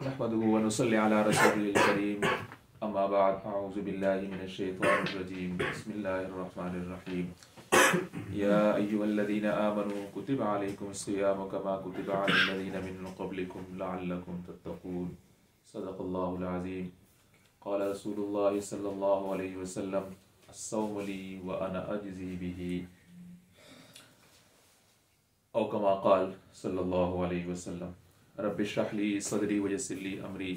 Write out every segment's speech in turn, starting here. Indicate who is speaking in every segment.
Speaker 1: नहमदुहु व नुसल्ली अला रसूलिल करीम अम्मा बाद अऊज़ु बिल्लाहि मिनश शैतानिर रजीम बिस्मिल्लाहिर रहमानिर रहीम या अय्युहल्लज़ीना आमनू कुतिबा अलैकुमुस सियामु कमा कुतिबा अलल लज़ीना मिन क़ब्लिकुम लअल्लकुम तत्तक़ून सदक़ल्लाहुल अज़ीम क़ाला रसूलुल्लाहि सल्लल्लाहु अलैहि वसल्लम अस्सौमु ली व अना अज्ज़ी बिही औ कमा क़ाल सल्लल्लाहु अलैहि वसल्लम रब्बि इश्रह ली सदरी व यस्सिर ली अमरी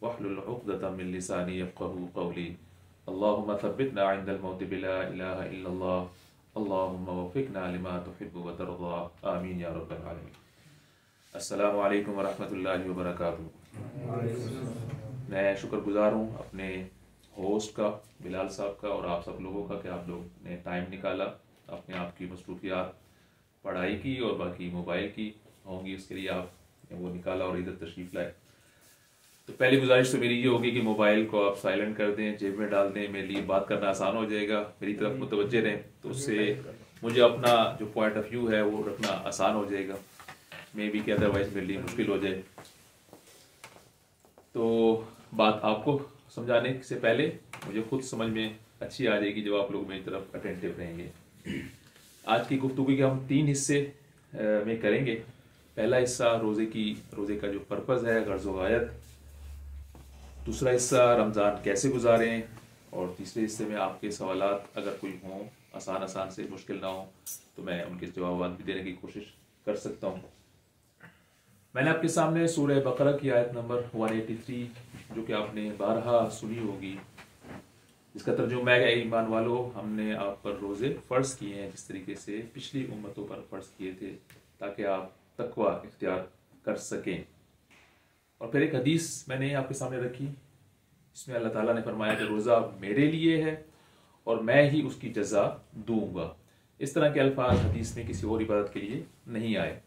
Speaker 1: वहलुल उक़दतम मिन लिसानी यफ़क़हू क़ौली अल्लाहुम्मा थब्बितना इंदल मौति बिला इलाहा इल्लल्लाह अल्लाहुम्मा वफ़िक़ना लिमा तुहिब्बु व तर्ज़ा आमीन या रब्बल आलमीन। अस्सलामु अलैकुम व रहमतुल्लाहि व बरकातुहू। मैं शुक्रगुज़ार हूँ अपने होस्ट का, बिलाल साहब का और आप सब लोगों का कि आप लोग ने टाइम निकाला, अपने आप की मसरूफियात पढ़ाई की और बाकी मोबाइल की होंगी, उसके लिए आप वो निकाला और इधर तशरीफ़ लाए। तो पहली गुजारिश तो मेरी ये होगी कि मोबाइल को आप साइलेंट कर दें, जेब में डाल दें, मेरे लिए बात करना आसान हो जाएगा, मेरी तरफ मुतवज्जे रहें, तो उससे मुझे अपना जो पॉइंट ऑफ व्यू है वो रखना आसान हो जाएगा। मे बी कि अदरवाइज मेरे लिए मुश्किल हो जाए। तो बात आपको समझाने से पहले मुझे खुद समझ में अच्छी आ जाएगी जब आप लोग मेरी तरफ अटेंटिव रहेंगे। आज की गुफ्तगू के हम 3 हिस्से में करेंगे। पहला हिस्सा रोज़े का जो पर्पज़ है, गर्ज़ व गायत। दूसरा हिस्सा रमज़ान कैसे गुजारें, और तीसरे हिस्से में आपके सवालात अगर कोई हों, आसान से, मुश्किल ना हो, तो मैं उनके जवाब भी देने की कोशिश कर सकता हूँ। मैंने आपके सामने सूरह बकरा की आयत नंबर 183, जो कि आपने बारहा सुनी होगी, जिसका तर्जुमा है ईमान वालों, हमने आप पर रोज़े फ़र्ज़ किए हैं जिस तरीके से पिछली उम्मतों पर फ़र्ज़ किए थे, ताकि आप तकवा इख्तियार कर सकें। और फिर एक हदीस मैंने आपके सामने रखी, इसमें अल्लाह ताला ने फरमाया कि रोज़ा मेरे लिए है और मैं ही उसकी जज़ा दूंगा। इस तरह के अल्फाज हदीस में किसी और इबादत के लिए नहीं आए।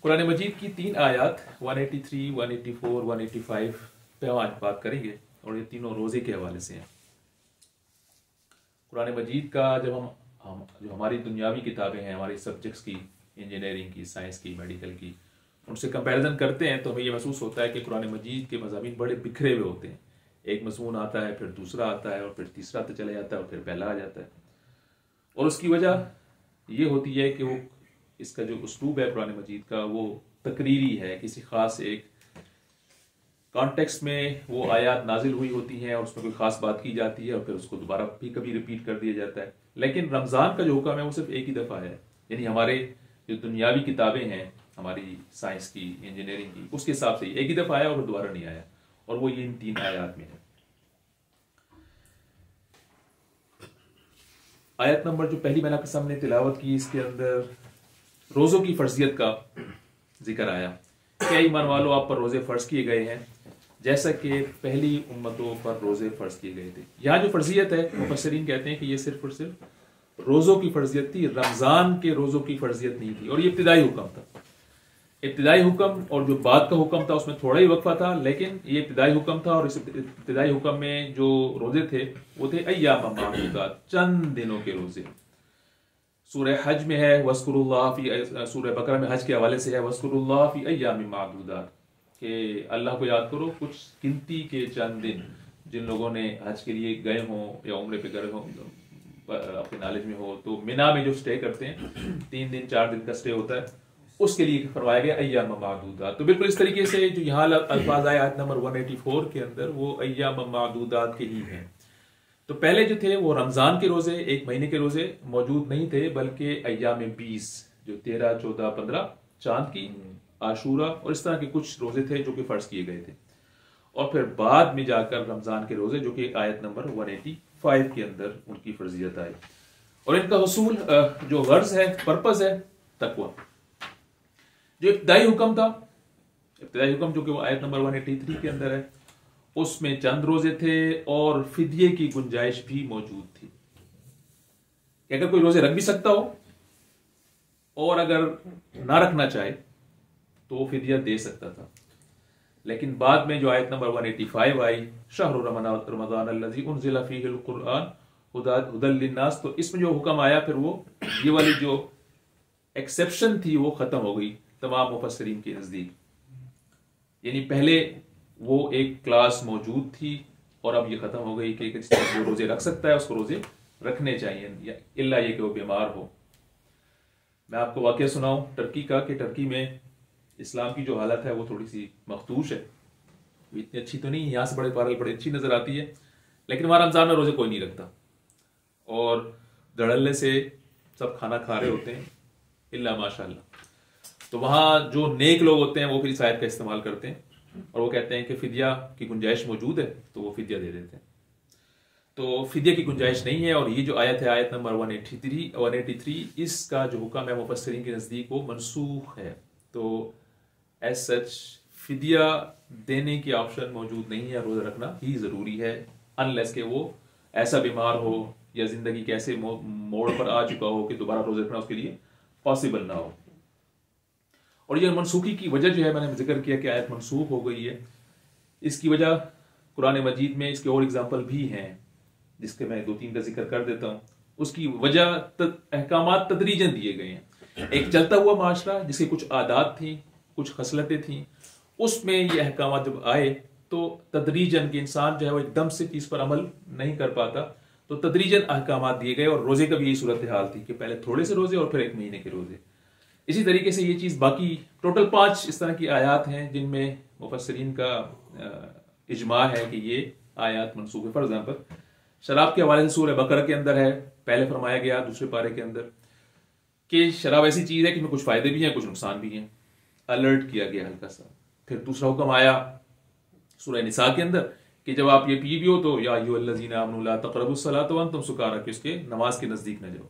Speaker 1: कुरान मजीद की 3 आयत 183, 184, 185 पे हम आज बात करेंगे, और ये तीनों रोज़े के हवाले से हैं। कुरान मजीद का जब हम जो हमारी दुनियावी किताबें हैं, हमारी सब्जेक्ट्स की, इंजीनियरिंग की, साइंस की, मेडिकल की, उनसे कंपैरिजन करते हैं तो हमें ये महसूस होता है कि कुरान मजीद के मज़ामीन बड़े बिखरे हुए होते हैं। एक मज़मून आता है, फिर दूसरा आता है, और फिर तीसरा तो चला जाता है, और फिर पहला आ जाता है। और उसकी वजह ये होती है कि वो इसका जो उस्लूब है कुरान मजीद का, वो तकरीरी है। किसी ख़ास एक कॉन्टेक्स्ट में वो आयत नाजिल हुई होती हैं और उसमें कोई ख़ास बात की जाती है, और फिर उसको दोबारा भी कभी रिपीट कर दिया जाता है। लेकिन रमज़ान का जो हुक्म है वो सिर्फ एक ही दफ़ा है। यानी हमारे जो दुनियावी किताबें हैं, हमारी साइंस की, इंजीनियरिंग की, उसके हिसाब से एक ही दफ़ा आया और दोबारा नहीं आया, और वो ये इन 3 आयत में है। आयत नंबर जो पहली मैंने आपके सामने तिलावत की, इसके अंदर रोज़ों की फ़र्जियत का जिक्र आया। क्या ईमान वालों, आप पर रोज़े फ़र्ज किए गए हैं जैसा कि पहली उम्मतों पर रोज़े फ़र्ज किए गए थे। यहाँ जो फ़र्जियत है, मुफस्सिरीन कहते हैं कि ये सिर्फ और सिर्फ रोज़ों की फ़र्जियत थी, रमज़ान के रोज़ों की फ़र्जियत नहीं थी। और ये इब्तिदाई हुक्म था। इब्तिदाई हुक्म और जो बाद का हुक्म था उसमें थोड़ा ही वक्फा था, लेकिन ये इब्तिदाई हुक्म था। और इस इब्तिदाई हुक्म में जो रोज़े थे वो थे अय्याम मादूदात, चंद दिनों के रोज़े। सूरह हज में है वज़्कुरुल्लाह फी, सूरह बकरा में हज के हवाले से है वज़्कुरुल्लाह फी अय्याम मादूदात, कि अल्लाह को याद करो कुछ गिनती के चंद दिन। जिन लोगों ने हज के लिए गए हों या उम्रे पे गए हों, अपने नॉलेज में हो, तो मिना में जो स्टे करते हैं 3 दिन 4 दिन का स्टे होता है, उसके लिए फरमाया गया अय्याम मादूदात। तो बिल्कुल इस तरीके से जो यहाँ अल्फाज आए आयत नंबर 184 के अंदर, वो अय्याम मादूदात के ही हैं। तो पहले जो थे वो रमज़ान के रोज़े, 1 महीने के रोज़े मौजूद नहीं थे, बल्कि अय्याम 20 जो 13, 14, 15 चांद की, आशूरा और इस तरह के कुछ रोज़े थे जो कि फ़र्ज किए गए थे। और फिर बाद में जाकर रमज़ान के रोज़े, जो कि आयत नंबर 185 के अंदर उनकी फर्जियत आई। और इनका हुसूल जो गर्ज है, पर्पज़ है, तकवा। जो इब्तिदाई हुक्म था, इब्तिदाई हुक्म जो कि वो आयत नंबर 183 के अंदर है, उसमें चंद रोजे थे और फिदिये की गुंजाइश भी मौजूद थी कि अगर कोई रोजे रख भी सकता हो और अगर ना रखना चाहे तो वो फिदिया दे सकता था। लेकिन बाद में जो आयत नंबर 185 आई, शहरु रमज़ान अल्लज़ी उनज़िला फ़ीहिल क़ुरआन हुदल लिन्नास, तो इसमें जो हुक्म आया, फिर वो ये वाली जो एक्सेप्शन थी वो खत्म हो गई तमाम मुफस्सिरीन के नजदीक। यानी पहले वो एक क्लास मौजूद थी और अब ये ख़त्म हो गई कि जो रोज़े रख सकता है उसको रोज़े रखने चाहिए, या इल्ला ये कि वो बीमार हो। मैं आपको वाक़या सुनाऊं टर्की का, कि टर्की में इस्लाम की जो हालत है वो थोड़ी सी मखदूश है, इतनी अच्छी तो नहीं है। यहाँ से बड़े पारल बड़ी अच्छी नज़र आती है, लेकिन वहाँ रमज़ान में रोज़े कोई नहीं रखता और धड़ल्ले से सब खाना खा रहे होते हैं, इल्ला माशाअल्लाह। तो वहाँ जो नेक लोग होते हैं वो फिर इस आयत का इस्तेमाल करते हैं और वो कहते हैं कि फिदिया की गुंजाइश मौजूद है तो वो फिदिया दे देते हैं। तो फिदिया की गुंजाइश नहीं है, और ये जो आयत है, आयत नंबर 183, इसका जो हुक्म है मुफस्सिरीन के नज़दीक वो मनसूख है। तो एज सच फिदिया देने की ऑप्शन मौजूद नहीं है, रोज़ा रखना ही ज़रूरी है, अनलेस के वो ऐसा बीमार हो या ज़िंदगी के ऐसे मोड़ पर आ चुका हो कि दोबारा रोज़ा रखना उसके लिए पॉसिबल ना हो। और ये मनसूखी की वजह जो है, मैंने जिक्र किया कि आयत मनसूख हो गई है, इसकी वजह कुरान मजीद में इसके और एग्जाम्पल भी हैं जिसके मैं 2-3 का जिक्र कर देता हूँ। उसकी वजह अहकामात तदरीजन दिए गए हैं। एक चलता हुआ माशरा जिसकी कुछ आदात थी, कुछ खसलतें थी, उसमें ये अहकामात जब आए तो तदरीजन के इंसान जो है वो एकदम से चीज़ पर अमल नहीं कर पाता, तो तदरीजन अहकामात दिए गए। और रोज़े का भी यही सूरत हाल थी कि पहले थोड़े से रोज़े और फिर 1 महीने के रोज़े। इसी तरीके से ये चीज़ बाकी टोटल 5 इस तरह की आयात हैं जिनमें मुफस्सिरीन का इजमा है कि ये आयात मनसूख है। फॉर एग्जाम्पल शराब के हवाले से सूरह बकरा के अंदर है, पहले फरमाया गया दूसरे पारे के अंदर कि शराब ऐसी चीज़ है कि इसमें कुछ फ़ायदे भी हैं कुछ नुकसान भी हैं, अलर्ट किया गया हल्का सा। फिर दूसरा हुक्म आया सूरह निसा के अंदर कि जब आप ये पी भी हो तो या अय्युहल्लज़ीना आमनू ला तक़रबुस्सलाता व अंतुम सुकारा, कि उसके नमाज के नज़दीक न जाओ।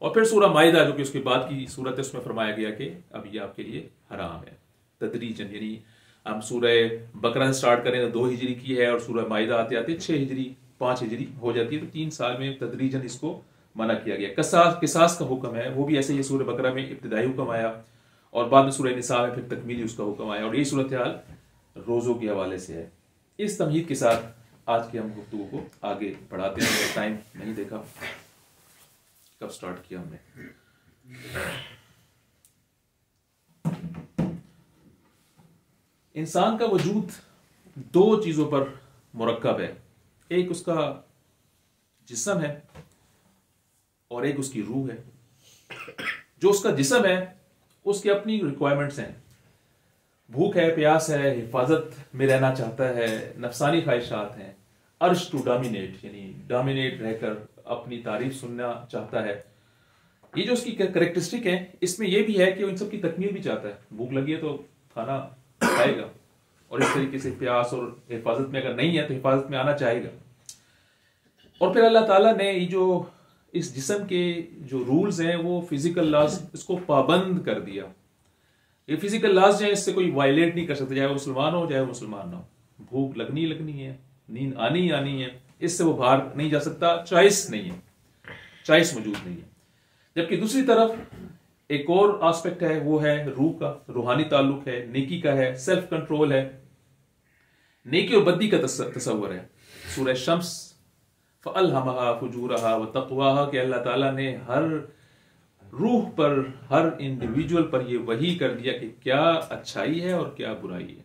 Speaker 1: और फिर सूरह माइदा जो कि उसके बाद की सूरत है, उसमें फरमाया गया कि अब ये आपके लिए हराम है तदरीजन। यानी हम सूरह बकरा से स्टार्ट करें तो 2 हिजरी की है और सूरह माइदा आते आते 6 हिजरी 5 हिजरी हो जाती है, तो 3 साल में तदरीजन इसको मना किया गया। किसास का हुक्म है, वो भी ऐसे ही सूरह बकरा में इब्तिदाई हुक्म आया और बाद में सूरह निसा में फिर तकमीली उसका हुक्म आया। और यही सूरत हाल रोज़ों के हवाले से है। इस तमहीद के साथ आज की हम गुफ्तगू को आगे बढ़ाते हैं। टाइम नहीं देखा कब स्टार्ट किया हमने। इंसान का वजूद 2 चीजों पर मुरक्कब है, एक उसका जिस्म है और एक उसकी रूह है। जो उसका जिस्म है उसकी अपनी रिक्वायरमेंट्स हैं, भूख है, प्यास है, हिफाजत में रहना चाहता है, नफसानी ख्वाहिशात हैं, अर्श टू डोमिनेट यानी डोमिनेट रहकर अपनी तारीफ सुनना चाहता है। ये जो उसकी करेक्टरिस्टिक है, इसमें यह भी है कि वो इन सब की तकमील भी चाहता है। भूख लगी है तो खाना खाएगा, और इस तरीके से प्यास और हिफाजत में अगर नहीं है तो हिफाजत में आना चाहेगा। और फिर अल्लाह ताला ने ये जो इस जिस्म के जो रूल्स हैं वो फिजिकल लॉज इसको पाबंद कर दिया। ये फिजिकल लॉज जो है इससे कोई वायलेट नहीं कर सकता, चाहे वो मुसलमान हो चाहे वो मुसलमान ना हो। भूख लगनी है, नींद आनी है, इससे वो बाहर नहीं जा सकता, चॉइस नहीं है, चॉइस मौजूद नहीं है। जबकि दूसरी तरफ एक और एस्पेक्ट है, वो है रूह का, रूहानी ताल्लुक है, नेकी का है, सेल्फ कंट्रोल है, नेकी और बद्दी का तस्वर है। सूरह शम्स फ़अल्हमहा फुजूरहा व तक़वाहा के अल्लाह ताला ने हर रूह पर, हर इंडिविजुअल पर ये वही कर दिया कि क्या अच्छाई है और क्या बुराई है,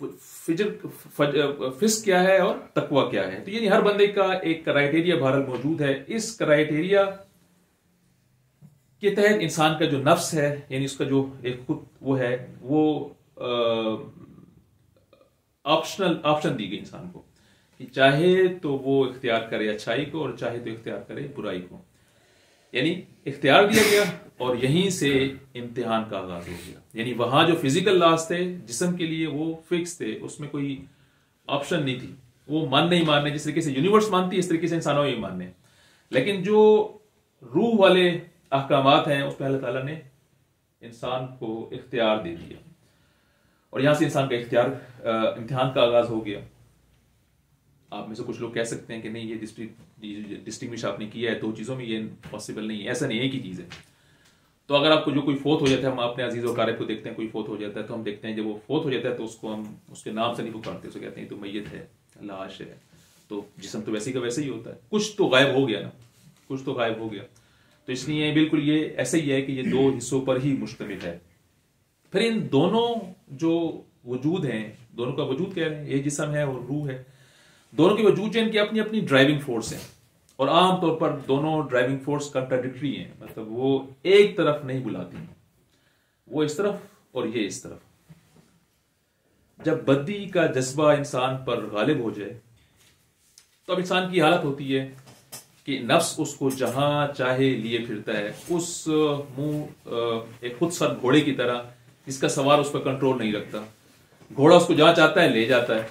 Speaker 1: फिस्क क्या है और तकवा क्या है। तो यानी हर बंदे का एक क्राइटेरिया बहरहाल मौजूद है। इस क्राइटेरिया के तहत इंसान का जो नफ्स है, यानी उसका जो एक खुद वो है, वो ऑप्शन दी गई इंसान को कि चाहे तो वो इख्तियार करे अच्छाई को और चाहे तो इख्तियार करे बुराई को। यानी इख्तियार दिया गया और यहीं से इम्तिहान का आगाज हो गया। यानी वहां जो फिजिकल लॉज थे जिस्म के लिए वो फिक्स थे, उसमें कोई ऑप्शन नहीं थी, वो मान नहीं मानने, जिस तरीके से यूनिवर्स मानती है इस तरीके से इंसानों में मानने। लेकिन जो रूह वाले अहकामात हैं उसमें अल्लाह ताला ने इंसान को इख्तियार दे दिया और यहां से इंसान का इम्तिहान का आगाज हो गया। आप में से कुछ लोग कह सकते हैं कि नहीं, ये डिस्टिंग्विश आपने किया है 2 चीज़ों में, ये पॉसिबल नहीं है, ऐसा नहीं है, एक ही चीज़ है। तो अगर आपको जो कोई फोत हो जाता है, हम अपने अजीज और कारब को देखते हैं, कोई फोत हो जाता है तो हम देखते हैं जब वो फोत हो जाता है तो उसको हम उसके नाम से नहीं पुकारते, उसको कहते हैं तो मैयत है, लाश है। तो जिस्म तो वैसे ही का वैसे ही होता है, कुछ तो गायब हो गया ना, कुछ तो गायब हो गया। तो इसलिए बिल्कुल ये ऐसे ही है कि ये 2 हिस्सों पर ही मुश्तमिल है। फिर इन दोनों जो वजूद हैं, दोनों का वजूद कह रहे हैं, ये जिस्म है और रूह है, दोनों के वजूद जो इनकी अपनी अपनी ड्राइविंग फोर्स है, और आमतौर पर दोनों ड्राइविंग फोर्स कंट्राडिक्टरी हैं, मतलब वो एक तरफ नहीं बुलाती, वो इस तरफ और ये इस तरफ। जब बद्दी का जज्बा इंसान पर गालिब हो जाए तो अब इंसान की हालत होती है कि नफ्स उसको जहां चाहे लिए फिरता है, उस एक खुद सर घोड़े की तरह जिसका सवार उस पर कंट्रोल नहीं रखता, घोड़ा उसको जहां चाहता है ले जाता है।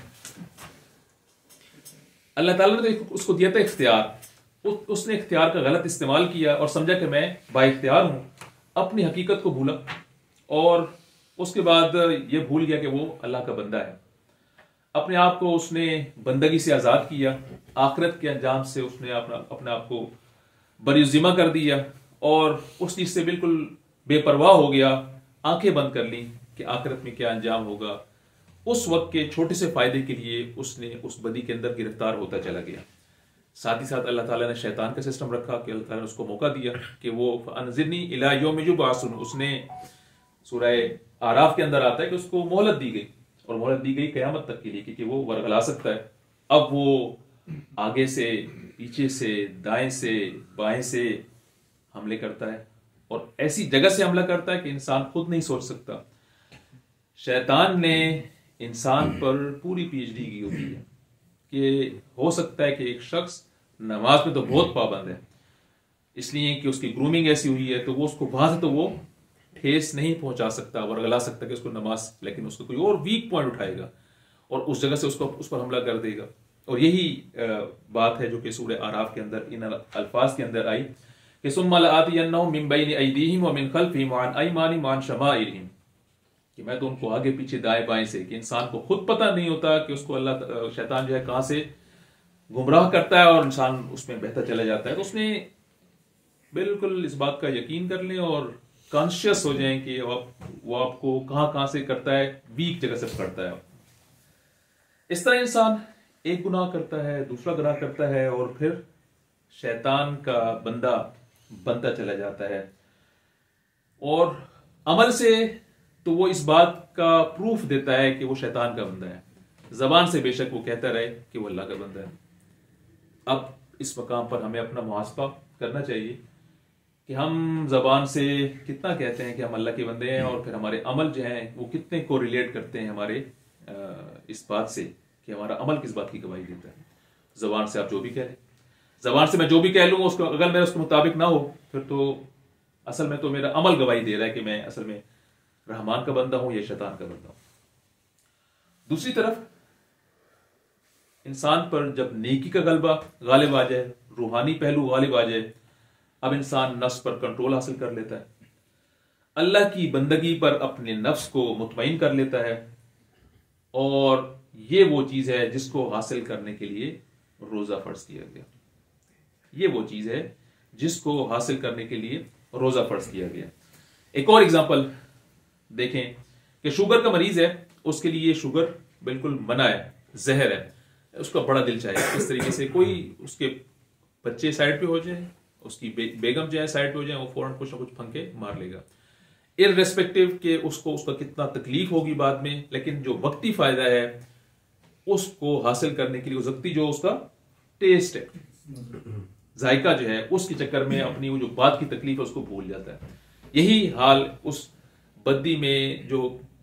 Speaker 1: अल्लाह ताला ने तो उसको दिया था इख्तियार, उसने इख्तियार का गलत इस्तेमाल किया और समझा कि मैं बाइख्तियार हूं, अपनी हकीकत को भूला और उसके बाद ये भूल गया कि वो अल्लाह का बंदा है। अपने आप को उसने बंदगी से आजाद किया, आखिरत के अंजाम से उसने अपने आप को बरीज़िम्मा कर दिया और उस चीज से बिल्कुल बेपरवाह हो गया, आंखें बंद कर ली कि आखिरत में क्या अंजाम होगा। उस वक्त के छोटे से फायदे के लिए उसने उस बदी के अंदर गिरफ्तार होता चला गया। साथ ही साथ अल्लाह ताला ने शैतान का सिस्टम रखा कि अल्लाह ताला ने उसको मौका दिया कि वो अनज़िरनी इला यौम युबअसून, उसने सूरह आराफ के अंदर आता है कि उसको मोहलत दी गई, और मोहलत दी गई क़यामत तक के लिए, क्योंकि वो वरगला सकता है। अब वो आगे से, पीछे से, दाएं से, बाएं से हमले करता है और ऐसी जगह से हमला करता है कि इंसान खुद नहीं सोच सकता। शैतान ने इंसान पर पूरी पीएचडी की होती है कि हो सकता है कि एक शख्स नमाज में तो बहुत पाबंद है, इसलिए कि उसकी ग्रूमिंग ऐसी हुई है, तो वो उसको वहां से तो वो ठेस नहीं पहुंचा सकता, वरगला सकता कि उसको नमाज, लेकिन उसको कोई और वीक पॉइंट उठाएगा और उस जगह से उसको उस पर हमला कर देगा। और यही बात है जो कि सूरह आराफ के अंदर इन अल्फाज के अंदर आई कि सुम्मा लआतियन्नहुम मिन बैनि अयदीहिम व मिन खल्फिहिम व अन अयमानिहिम व अन शमाइलिहिम, कि मैं तो उनको आगे पीछे दाएं बाएं से, कि इंसान को खुद पता नहीं होता कि उसको अल्लाह शैतान जो है कहां से गुमराह करता है और इंसान उसमें बेहतर चला जाता है। तो उसने बिल्कुल इस बात का यकीन कर लें और कॉन्शियस हो जाएं कि वो आपको कहां कहां से करता है, वीक जगह से पकड़ता है। इस तरह इंसान एक गुनाह करता है, दूसरा गुनाह करता है और फिर शैतान का बंदा बनता चला जाता है। और अमल से तो वो इस बात का प्रूफ देता है कि वो शैतान का बंदा है, जबान से बेशक वो कहता रहे कि वो अल्लाह का बंदा है। अब इस मकाम पर हमें अपना मुहासबा करना चाहिए कि हम जबान से कितना कहते हैं कि हम अल्लाह के बंदे हैं, और फिर हमारे अमल जो हैं वो कितने को रिलेट करते हैं हमारे इस बात से कि हमारा अमल किस बात की गवाही देता है। जबान से आप जो भी कह लें, जबान से मैं जो भी कह लूंगा उसको अगर मेरा उसके मुताबिक ना हो, फिर तो असल में तो मेरा अमल गवाही दे रहा है कि मैं असल में रहमान का बंदा हूं या शैतान का बंदा हूं। दूसरी तरफ इंसान पर जब नेकी का गलबा गालिब आ जाए, रूहानी पहलू गालिब आ जाए, अब इंसान नफ्स पर कंट्रोल हासिल कर लेता है, अल्लाह की बंदगी पर अपने नफ्स को मुतमईन कर लेता है, और ये वो चीज है जिसको हासिल करने के लिए रोजा फर्ज किया गया। ये वो चीज है जिसको हासिल करने के लिए रोजा फर्ज किया गया। एक और एग्जांपल देखें कि शुगर का मरीज है, उसके लिए शुगर बिल्कुल मना है, जहर है, उसका बड़ा दिल चाहे किस तरीके से कोई उसके बच्चे साइड पे हो जाए, उसकी बेगम जो है साइड पे हो जाए, वो फौरन कुछ ना कुछ फंके मार लेगा, इररेस्पेक्टिव के उसको उसका कितना तकलीफ होगी बाद में, लेकिन जो वक्ती फायदा है उसको हासिल करने के लिए वक्ती जो उसका टेस्ट है, जायका जो है, उसके चक्कर में अपनी वो जो बात की तकलीफ है उसको भूल जाता है। यही हाल उस बद्दी में जो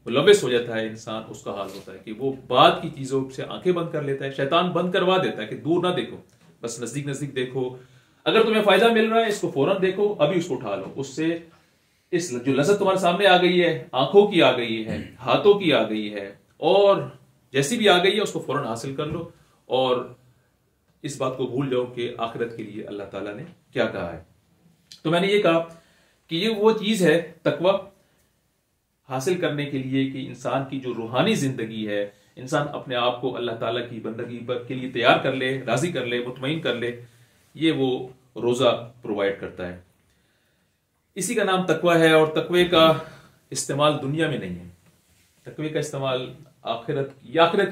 Speaker 1: मुलविस हो जाता है इंसान, उसका हाल होता है कि वो बाद की चीजों से आंखें बंद कर लेता है, शैतान बंद करवा देता है कि दूर ना देखो, बस नजदीक नजदीक देखो, अगर तुम्हें फायदा मिल रहा है इसको फौरन देखो, अभी उसको उठा लो, उससे इस जो लज़्ज़त तुम्हारे सामने आ गई है, आंखों की आ गई है, हाथों की आ गई है, और जैसी भी आ गई है उसको फौरन हासिल कर लो और इस बात को भूल जाओ कि आखिरत के लिए अल्लाह ताला ने क्या कहा है। तो मैंने ये कहा कि ये वो चीज है तकवा हासिल करने के लिए कि इंसान की जो रूहानी जिंदगी है, इंसान अपने आप को अल्लाह ताला की बंदगी के लिए तैयार कर ले, राजी कर ले, मुतमईन कर ले, ये वो रोजा प्रोवाइड करता है। इसी का नाम तकवा है, और तकवे का इस्तेमाल दुनिया में नहीं है, तकवे का इस्तेमाल आखिरत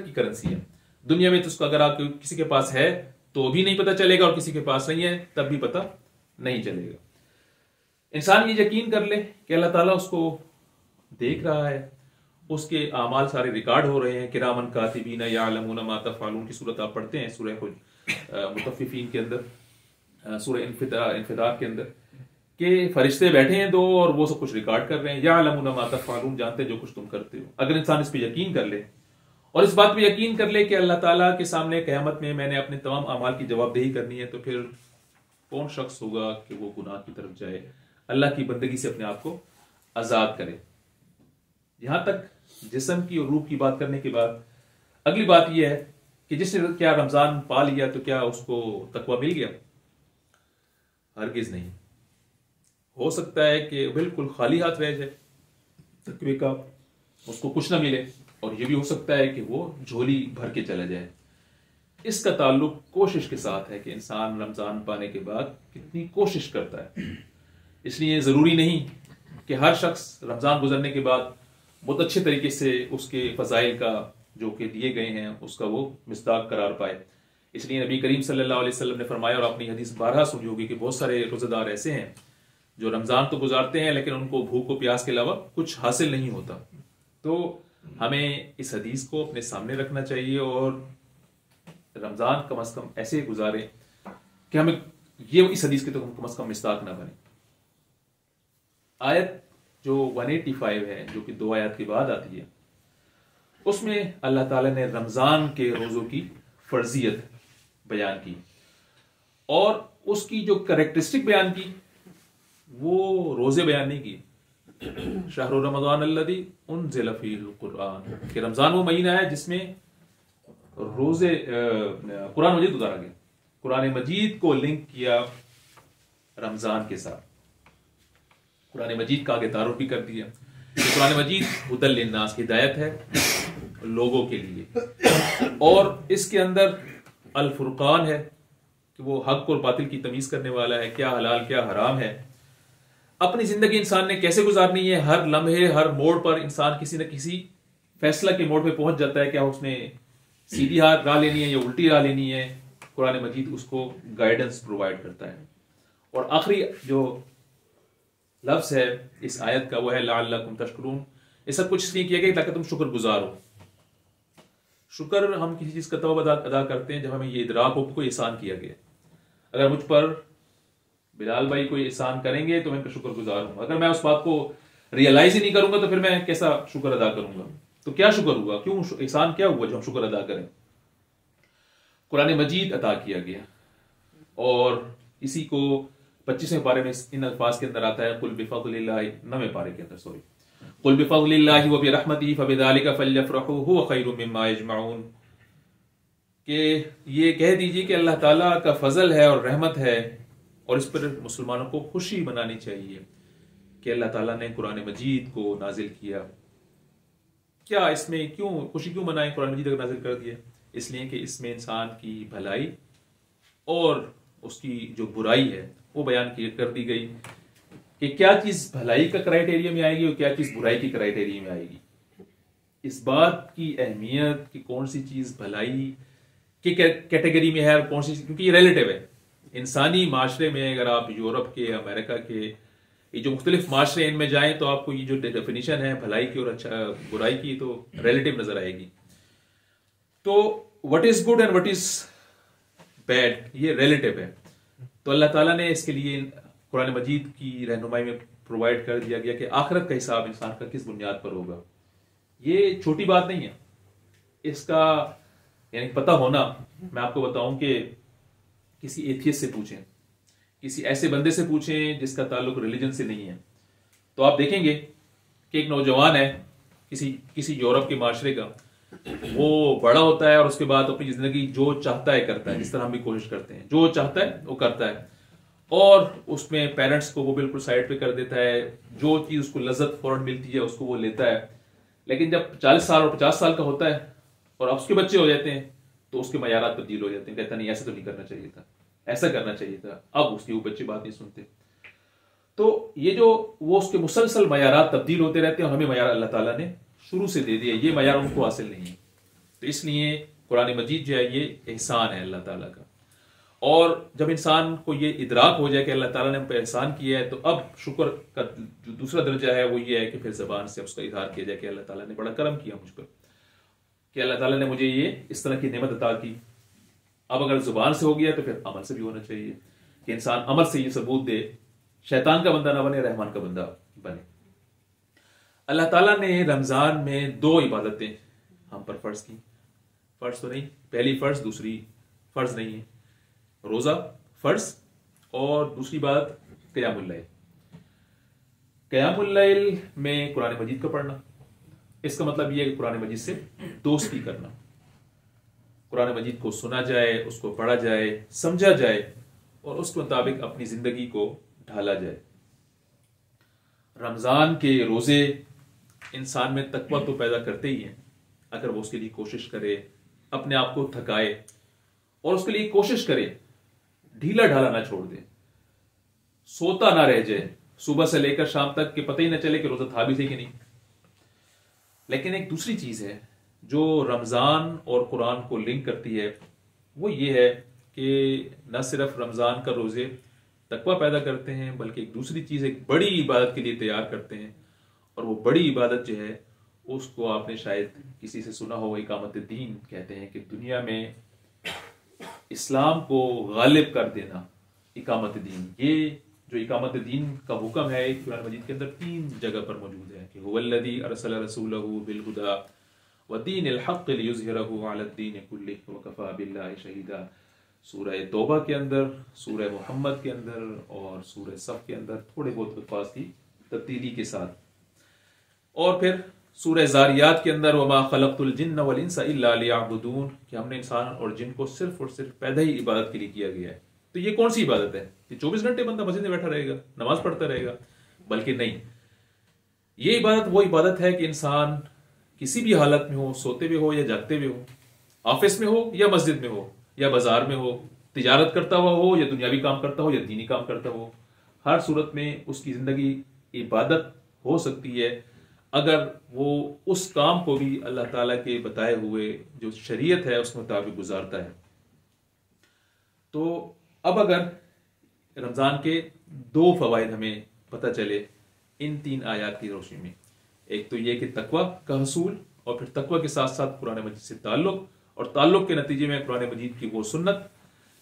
Speaker 1: की करेंसी है। दुनिया में तो उसका अगर आप किसी के पास है तो भी नहीं पता चलेगा, और किसी के पास नहीं है तब भी पता नहीं चलेगा। इंसान ये यकीन कर ले कि अल्लाह ताला उसको देख रहा है, उसके आमाल सारे रिकॉर्ड हो रहे हैं। किरामन कातिबीन यालमून मा तफ़अलून की सूरत आप पढ़ते हैं सूरह मुतफ़्फ़िफ़ीन के अंदर, सूरह इन्फितार के अंदर, कि फरिश्ते बैठे हैं दो और वो सब कुछ रिकॉर्ड कर रहे हैं। यालमून मा तफ़अलून, जानते हैं जो कुछ तुम करते हो। अगर इंसान इस पे यकीन कर ले और इस बात पे यकीन कर ले कि अल्लाह ताला के सामने क़यामत में मैंने अपने तमाम अमाल की जवाबदेही करनी है, तो फिर कौन शख्स होगा कि वो गुनाह की तरफ जाए, अल्लाह की बंदगी से अपने आप को आजाद करे। यहां तक जिस्म की और रूह की बात करने के बाद अगली बात यह है कि जिसने क्या रमजान पा लिया तो क्या उसको तकवा मिल गया? हरगिज नहीं। हो सकता है कि बिल्कुल खाली हाथ रह जाए, तकवे का उसको कुछ ना मिले, और यह भी हो सकता है कि वो झोली भर के चला जाए। इसका ताल्लुक कोशिश के साथ है कि इंसान रमजान पाने के बाद कितनी कोशिश करता है। इसलिए जरूरी नहीं कि हर शख्स रमजान गुजरने के बाद बहुत अच्छे तरीके से उसके फजाइल का जो कि दिए गए हैं उसका वो मिस्दाक करार पाए। इसलिए नबी करीम सल्लल्लाहु अलैहि वसल्लम ने फरमाया, और अपनी हदीस बारहा सुनी होगी, कि बहुत सारे रोजेदार ऐसे हैं जो रमजान तो गुजारते हैं लेकिन उनको भूख और प्यास के अलावा कुछ हासिल नहीं होता। तो हमें इस हदीस को अपने सामने रखना चाहिए और रमजान कम अज कम ऐसे गुजारें कि हमें ये इस हदीस के तो कम अज कम मिस्दाक ना बने। आयत जो 185 है, जो कि 2 आयत के बाद आती है, उसमें अल्लाह ताला ने रमजान के रोजों की फर्जियत बयान की और उसकी जो कैरेक्टरिस्टिक बयान की वो रोजे बयान नहीं की। शहर रमजान अल्लज़ी उन्ज़िला फ़ीहिल कुरान, कि रमजान वो महीना है जिसमें रोजे कुरान मजीद उतारा गया। कुरान मजीद को लिंक किया रमजान के साथ, कुरान मजीद का आगे तारुफ भी कर दिया। कुरान मजीद हुदल लिन्नास, हिदायत है लोगों के लिए, और इसके अंदर अल फुरकान है कि वो हक और बातिल की तमीज करने वाला है, क्या हलाल क्या हराम है। अपनी जिंदगी इंसान ने कैसे गुजारनी है, हर लम्हे हर मोड़ पर इंसान किसी न किसी फैसला के मोड़ पे पहुंच जाता है। क्या उसने सीधी राह लेनी है या उल्टी राह लेनी है, कुरान मजीद उसको गाइडेंस प्रोवाइड करता है। और आखिरी जो लफ्ज है इस आयत का वो है लअल्लकुम तशकुरून। ये सब कुछ इसलिए किया गया ताकि तुम शुक्र गुजार हो। शुक्र हम किसी चीज का तब अदा करते हैं जब हमें ये इदराक हो कि कोई एहसान किया गया। अगर मुझ पर बिलाल भाई कोई एहसान करेंगे तो मैं उनका शुक्र गुजार हूं। अगर मैं उस बात को रियलाइज ही नहीं करूंगा तो फिर मैं कैसा शुक्र अदा करूंगा? तो क्या शुक्र हुआ, क्यों एहसान क्या हुआ जो हम शुक्र अदा करें? कुरान मजीद अता किया गया और इसी को 25वें पारे में इन अल्फाज के अंदर आता है, कुल बिफज़लिल्लाहि, 9वें पारे के अंदर सॉरी, कुल बिफज़लिल्लाहि व बिरहमतिही फबिज़ालिका फल्यफ़रहू हुवा खैरुम मिम्मा यजमऊन, कि ये कह दीजिए कि अल्लाह ताला का फजल है और रहमत है और इस पर मुसलमानों को खुशी मनानी चाहिए कि अल्लाह ताला ने कुरान मजीद को नाजिल किया। क्या इसमें क्यों खुशी क्यों मनाएं? कुरान मजीद को नाजिल कर दिया इसलिए कि इसमें इंसान की भलाई और उसकी जो बुराई है वो बयान कर दी गई कि क्या चीज भलाई का क्राइटेरिया में आएगी और क्या चीज बुराई की क्राइटेरिया में आएगी। इस बात की अहमियत कि कौन सी चीज भलाई की कैटेगरी में है और कौन सी, क्योंकि ये रिलेटिव है। इंसानी माशरे में अगर आप यूरोप के, अमेरिका के, ये जो मुख्तलिफ माशरे इनमें जाएं तो आपको ये जो डेफिनेशन है भलाई की और अच्छा बुराई की तो रिलेटिव नजर आएगी। तो what is good and what is bad ये रिलेटिव है। तो अल्लाह ताला ने इसके लिए कुरान मजीद की रहनुमाई में प्रोवाइड कर दिया गया कि आखिरत का हिसाब इंसान का किस बुनियाद पर होगा। ये छोटी बात नहीं है, इसका यानी पता होना। मैं आपको बताऊं कि किसी एथियस्ट से पूछें, किसी ऐसे बंदे से पूछें जिसका ताल्लुक रिलीजन से नहीं है, तो आप देखेंगे कि एक नौजवान है किसी यूरोप के माशरे का, वो बड़ा होता है और उसके बाद अपनी जिंदगी जो चाहता है करता है, जिस तरह हम भी कोशिश करते हैं, जो चाहता है वो करता है और उसमें पेरेंट्स को वो बिल्कुल साइड पे कर देता है। जो चीज उसको लज्जत फौरन मिलती है उसको वो लेता है। लेकिन जब 40 साल और 50 साल का होता है और अब उसके बच्चे हो जाते हैं तो उसके मयारात तब्दील हो जाते हैं। कहता नहीं ऐसा तो नहीं करना चाहिए था, ऐसा करना चाहिए था। अब उसके वो बच्चे बात नहीं सुनते। तो ये जो वो उसके मुसलसल मयारात तब्दील होते रहते हैं और हमें मयार अल्लाह ताला ने शुरू से दे दिया, ये मयार उनको हासिल नहीं है। तो इसलिए कुरान मजीद जो है ये एहसान है अल्लाह ताला का। और जब इंसान को ये इदराक हो जाए कि अल्लाह ताला ने हम पे एहसान किया है, तो अब शुक्र का जो दूसरा दर्जा है वो ये है कि फिर ज़बान से उसका इजहार किया जाए कि अल्लाह ताला ने बड़ा करम किया मुझ पर, कि अल्लाह ताला ने मुझे ये इस तरह की नेमत अता की। अब अगर जुबान से हो गया तो फिर अमल से भी होना चाहिए कि इंसान अमल से ये सबूत दे, शैतान का बंदा ना बने, रहमान का बंदा बने। अल्लाह ताला ने रमज़ान में 2 इबादतें हम पर फर्ज की। फर्ज तो नहीं, पहली फर्ज, दूसरी फर्ज नहीं है। रोज़ा फर्ज और दूसरी बात क़यामुल लैल। क़यामुल लैल में कुरान मजीद का पढ़ना, इसका मतलब यह है कि कुरान मजीद से दोस्ती करना, कुरान मजीद को सुना जाए, उसको पढ़ा जाए, समझा जाए और उसके मुताबिक अपनी जिंदगी को ढाला जाए। रमज़ान के रोज़े इंसान में तकवा तो पैदा करते ही हैं, अगर वो उसके लिए कोशिश करे, अपने आप को थकाए और उसके लिए कोशिश करे, ढीला ढाला ना छोड़ दे, सोता ना रह जाए, सुबह से लेकर शाम तक के पता ही ना चले कि रोजा था भी थे कि नहीं। लेकिन एक दूसरी चीज है जो रमजान और कुरान को लिंक करती है, वो ये है कि न सिर्फ रमजान का रोजे तकवा पैदा करते हैं, बल्कि एक दूसरी चीज, एक बड़ी इबादत के लिए तैयार करते हैं। और वो बड़ी इबादत जो है उसको आपने शायद किसी से सुना हो, इकामत दीन कहते हैं कि दुनिया में इस्लाम को गालिब कर देना, इकामत दीन। ये जो इकामत दीन का हुक्म है कुरान मजीद के अंदर 3 जगह पर मौजूद है कि हुवल्लज़ी अरसला रसूलहू बिलहुदा व दीनिल हक़्क़ लियुज़हिरहू अलद्दीन कुल्लिहि व कफ़ा बिल्लाहि शहीदा। सूरह तौबा के अंदर, सूरह मुहम्मद के अंदर और सूरह सफ के अंदर थोड़े बहुत अल्फाज की तब्दीली के साथ। और फिर सूरह ज़ारियात के अंदर वमा खलक़तुल जिन्न वल इंसा इल्ला लियअबुदून, कि हमने इंसान और जिन को सिर्फ और सिर्फ पैदा ही इबादत के लिए किया गया है। तो ये कौन सी इबादत है कि 24 घंटे बंदा मस्जिद में बैठा रहेगा, नमाज पढ़ता रहेगा? बल्कि नहीं, ये इबादत वो इबादत है कि इंसान किसी भी हालत में हो, सोते हुए हो या जागते हुए हो, ऑफिस में हो या मस्जिद में हो या बाजार में हो, तिजारत करता हुआ हो या दुनियावी काम करता हो या दीनी काम करता हो, हर सूरत में उसकी जिंदगी इबादत हो सकती है अगर वो उस काम को भी अल्लाह ताला के बताए हुए जो शरीयत है उसके मुताबिक गुजारता है। तो अब अगर रमजान के 2 फवाइद हमें पता चले इन 3 आयात की रोशनी में, एक तो ये कि तकवा का हसूल, और फिर तकवा के साथ साथ कुरान मजीद से ताल्लुक, और ताल्लुक के नतीजे में कुरान मजीद की वो सुन्नत,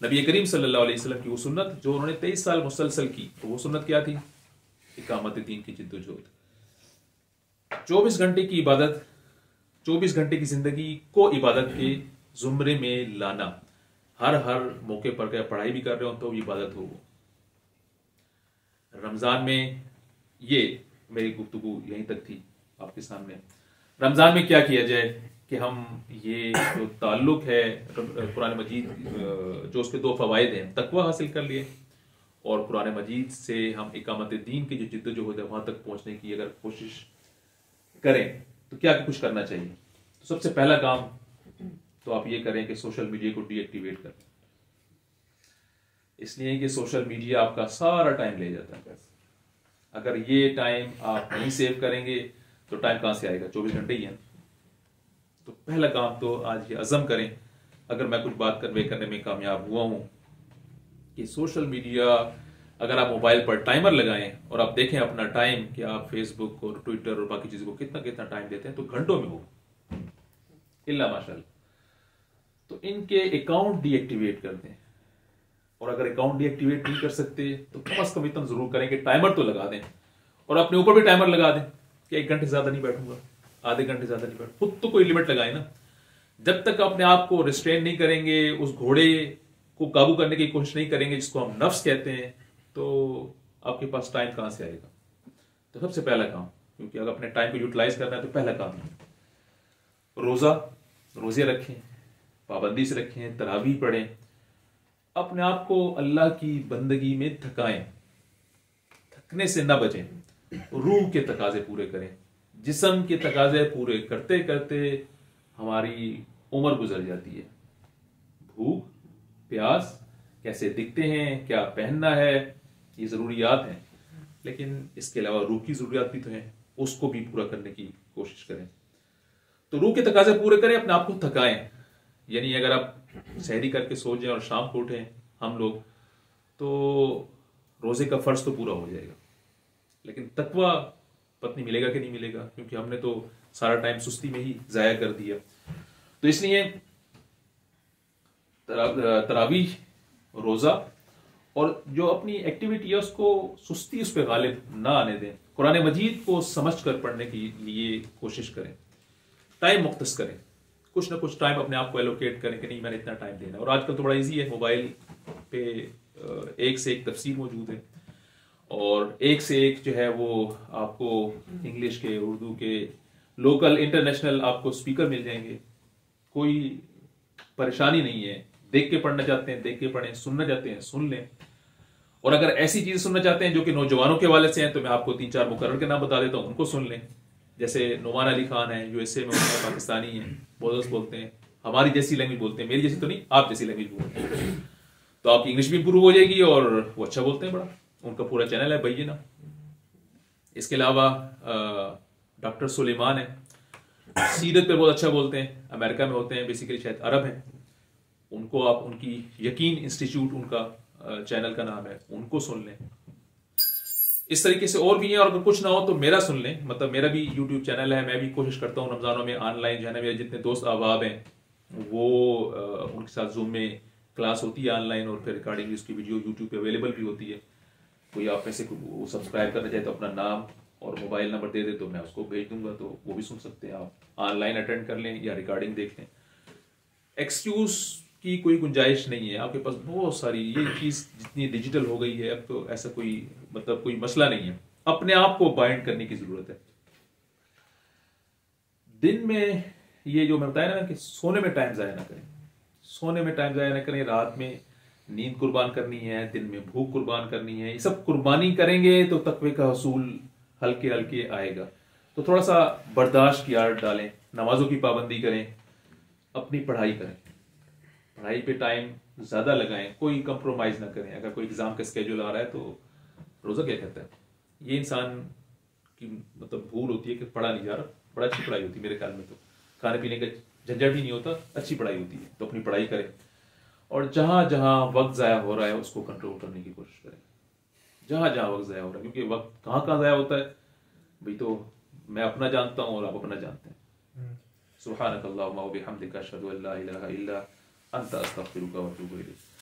Speaker 1: नबी करीम सल्लल्लाहु अलैहि वसल्लम की वो सुन्नत जो उन्होंने 23 साल मुसलसल की। तो वो सुन्नत क्या थी? इकामत दीन की जिद्दोजहद, 24 घंटे की इबादत, 24 घंटे की जिंदगी को इबादत के जुमरे में लाना। हर मौके पर क्या पढ़ाई भी कर रहे हो तो इबादत हो। रमजान में ये मेरी गुफ्तगू यहीं तक थी आपके सामने। रमजान में क्या किया जाए कि हम ये जो ताल्लुक है कुरान मजीद, जो उसके 2 फवायद हैं, तकवा हासिल कर लिए और कुरान मजीद से हम इकामत दीन की जो जिद्दोजहद है वहां तक पहुंचने की अगर कोशिश करें तो क्या कुछ करना चाहिए। तो सबसे पहला काम तो आप ये करें कि सोशल मीडिया को डीएक्टिवेट करें, इसलिए कि सोशल मीडिया आपका सारा टाइम ले जाता है। अगर ये टाइम आप नहीं सेव करेंगे तो टाइम कहां से आएगा? 24 घंटे ही है। तो पहला काम तो आज ये अज़म करें, अगर मैं कुछ बात करने में कामयाब हुआ हूं, कि सोशल मीडिया अगर आप मोबाइल पर टाइमर लगाएं और आप देखें अपना टाइम कि आप फेसबुक और ट्विटर और बाकी चीजों को कितना कितना टाइम देते हैं, तो घंटों में हो इल्ला माशाल्लाह। तो इनके अकाउंट डीएक्टिवेट कर दें, और अगर अकाउंट डीएक्टिवेट नहीं कर सकते तो कम से कम इतना जरूर करें कि टाइमर तो लगा दें, और अपने ऊपर भी टाइमर लगा दें कि 1 घंटे ज्यादा नहीं बैठूंगा, आधे घंटे ज्यादा नहीं बैठूंगा। खुद तो कोई लिमिट लगाए ना। जब तक अपने आप को रिस्ट्रेन नहीं करेंगे, उस घोड़े को काबू करने की कोशिश नहीं करेंगे जिसको हम नफ्स कहते हैं, तो आपके पास टाइम कहां से आएगा? तो सबसे पहला काम, क्योंकि अगर अपने टाइम को यूटिलाइज करना है तो पहला काम है रोजे रखें, पाबंदी से रखें, तरावी पढ़ें, अपने आप को अल्लाह की बंदगी में थकाएं, थकने से ना बचें, रूह के तकाजे पूरे करें। जिस्म के तकाजे पूरे करते करते हमारी उम्र गुजर जाती है। भूख प्यास, कैसे दिखते हैं, क्या पहनना है, ये जरूरियात हैं, लेकिन इसके अलावा रूह की जरूरियात भी तो हैं, उसको भी पूरा करने की कोशिश करें। तो रूह के तकाजे पूरे करें, अपने आप को थकाएं। यानी अगर आप सहरी करके सो जाएं और शाम को उठें, हम लोग, तो रोज़े का फ़र्ज तो पूरा हो जाएगा, लेकिन तकवा पत्नी मिलेगा कि नहीं मिलेगा, क्योंकि हमने तो सारा टाइम सुस्ती में ही ज़ाया कर दिया। तो इसलिए तरावीह, रोज़ा और जो अपनी एक्टिविटी है उसको सुस्ती उस पर गालिब ना आने दें। कुरान मजीद को समझ कर पढ़ने के लिए कोशिश करें, टाइम मुख्तस करें, कुछ ना कुछ टाइम अपने आप को एलोकेट करें कि नहीं मैंने इतना टाइम देना। और आजकल तो बड़ा इजी है, मोबाइल पे एक से एक तफसीर मौजूद है और एक से एक जो है वो आपको इंग्लिश के, उर्दू के, लोकल, इंटरनेशनल आपको स्पीकर मिल जाएंगे। कोई परेशानी नहीं है। देख के पढ़ना चाहते हैं देख के पढ़ें, सुनना चाहते हैं सुन लें। और अगर ऐसी चीजें सुनना चाहते हैं जो कि नौजवानों के हवाले से हैं तो मैं आपको 3-4 मुकर्रर के नाम बता देता हूँ, उनको सुन लें। जैसे नुमान अली खान है, यूएसए में होते हैं, पाकिस्तानी हैं, बोलर्स बोलते हैं, हमारी जैसी लैंग्वेज बोलते हैं, मेरी जैसी तो नहीं, आप जैसी लैंग्वेज बोलते हैं, तो आपकी इंग्लिश भी इंप्रूव हो जाएगी। और वो अच्छा बोलते हैं बड़ा, उनका पूरा चैनल है बैयिना। इसके अलावा डॉक्टर सुलेमान है, सीरत पे बहुत अच्छा बोलते हैं, अमेरिका में होते हैं, बेसिकली शायद अरब हैं। उनको आप, उनकी यकीन इंस्टीट्यूट उनका चैनल का नाम है, उनको सुन लें। इस तरीके से और भी हैं, और अगर कुछ ना हो तो मेरा सुन लें। मतलब मेरा भी यूट्यूब चैनल है, मैं भी कोशिश करता हूँ रमजानों में ऑनलाइन जो है ना, मेरे जितने दोस्त अहबाब हैं वो उनके साथ जूम में क्लास होती है ऑनलाइन, और फिर रिकॉर्डिंग उसकी वीडियो यूट्यूब पे अवेलेबल भी होती है। कोई आप में से सब्सक्राइब करना चाहे तो अपना नाम और मोबाइल नंबर दे दे तो मैं उसको भेज दूंगा, तो वो भी सुन सकते हैं आप। ऑनलाइन अटेंड कर लें या रिकॉर्डिंग देख लें। एक्सक्यूज की कोई गुंजाइश नहीं है, आपके पास बहुत सारी, ये चीज जितनी डिजिटल हो गई है अब तो ऐसा कोई मतलब कोई मसला नहीं है। अपने आप को बाइंड करने की जरूरत है। दिन में ये जो मैं बताया ना कि सोने में टाइम जाया ना करें, सोने में टाइम जाया ना करें। रात में नींद कुर्बान करनी है, दिन में भूख कुर्बान करनी है। ये सब कुर्बानी करेंगे तो तकवे का हसूल हल्के हल्के आएगा। तो थोड़ा सा बर्दाश्त की आदत डालें, नमाजों की पाबंदी करें, अपनी पढ़ाई करें, पढ़ाई पे टाइम ज्यादा लगाएं, कोई कंप्रोमाइज ना करें। अगर कोई एग्जाम का स्केड्यूल आ रहा है तो रोजा क्या कहता है, ये इंसान की मतलब भूल होती है कि पढ़ा नहीं जा रहा। बड़ा अच्छी पढ़ाई होती है मेरे ख्याल में, तो खाने पीने का झंझट ही नहीं होता, अच्छी पढ़ाई होती है। तो अपनी पढ़ाई करें, और जहां जहां वक्त जाया हो रहा है उसको कंट्रोल करने की कोशिश करें। जहां जहां वक्त जाया हो रहा है, क्योंकि वक्त कहाँ कहाँ जाया होता है भाई, तो मैं अपना जानता हूँ और आप अपना जानते हैं। सुब्हानक अल्लाहुम्मा व बिहम्दिका अशहदु अल्ला इलाहा इल्ला अंत अस्तगफिरुका व अतूबु इलैक।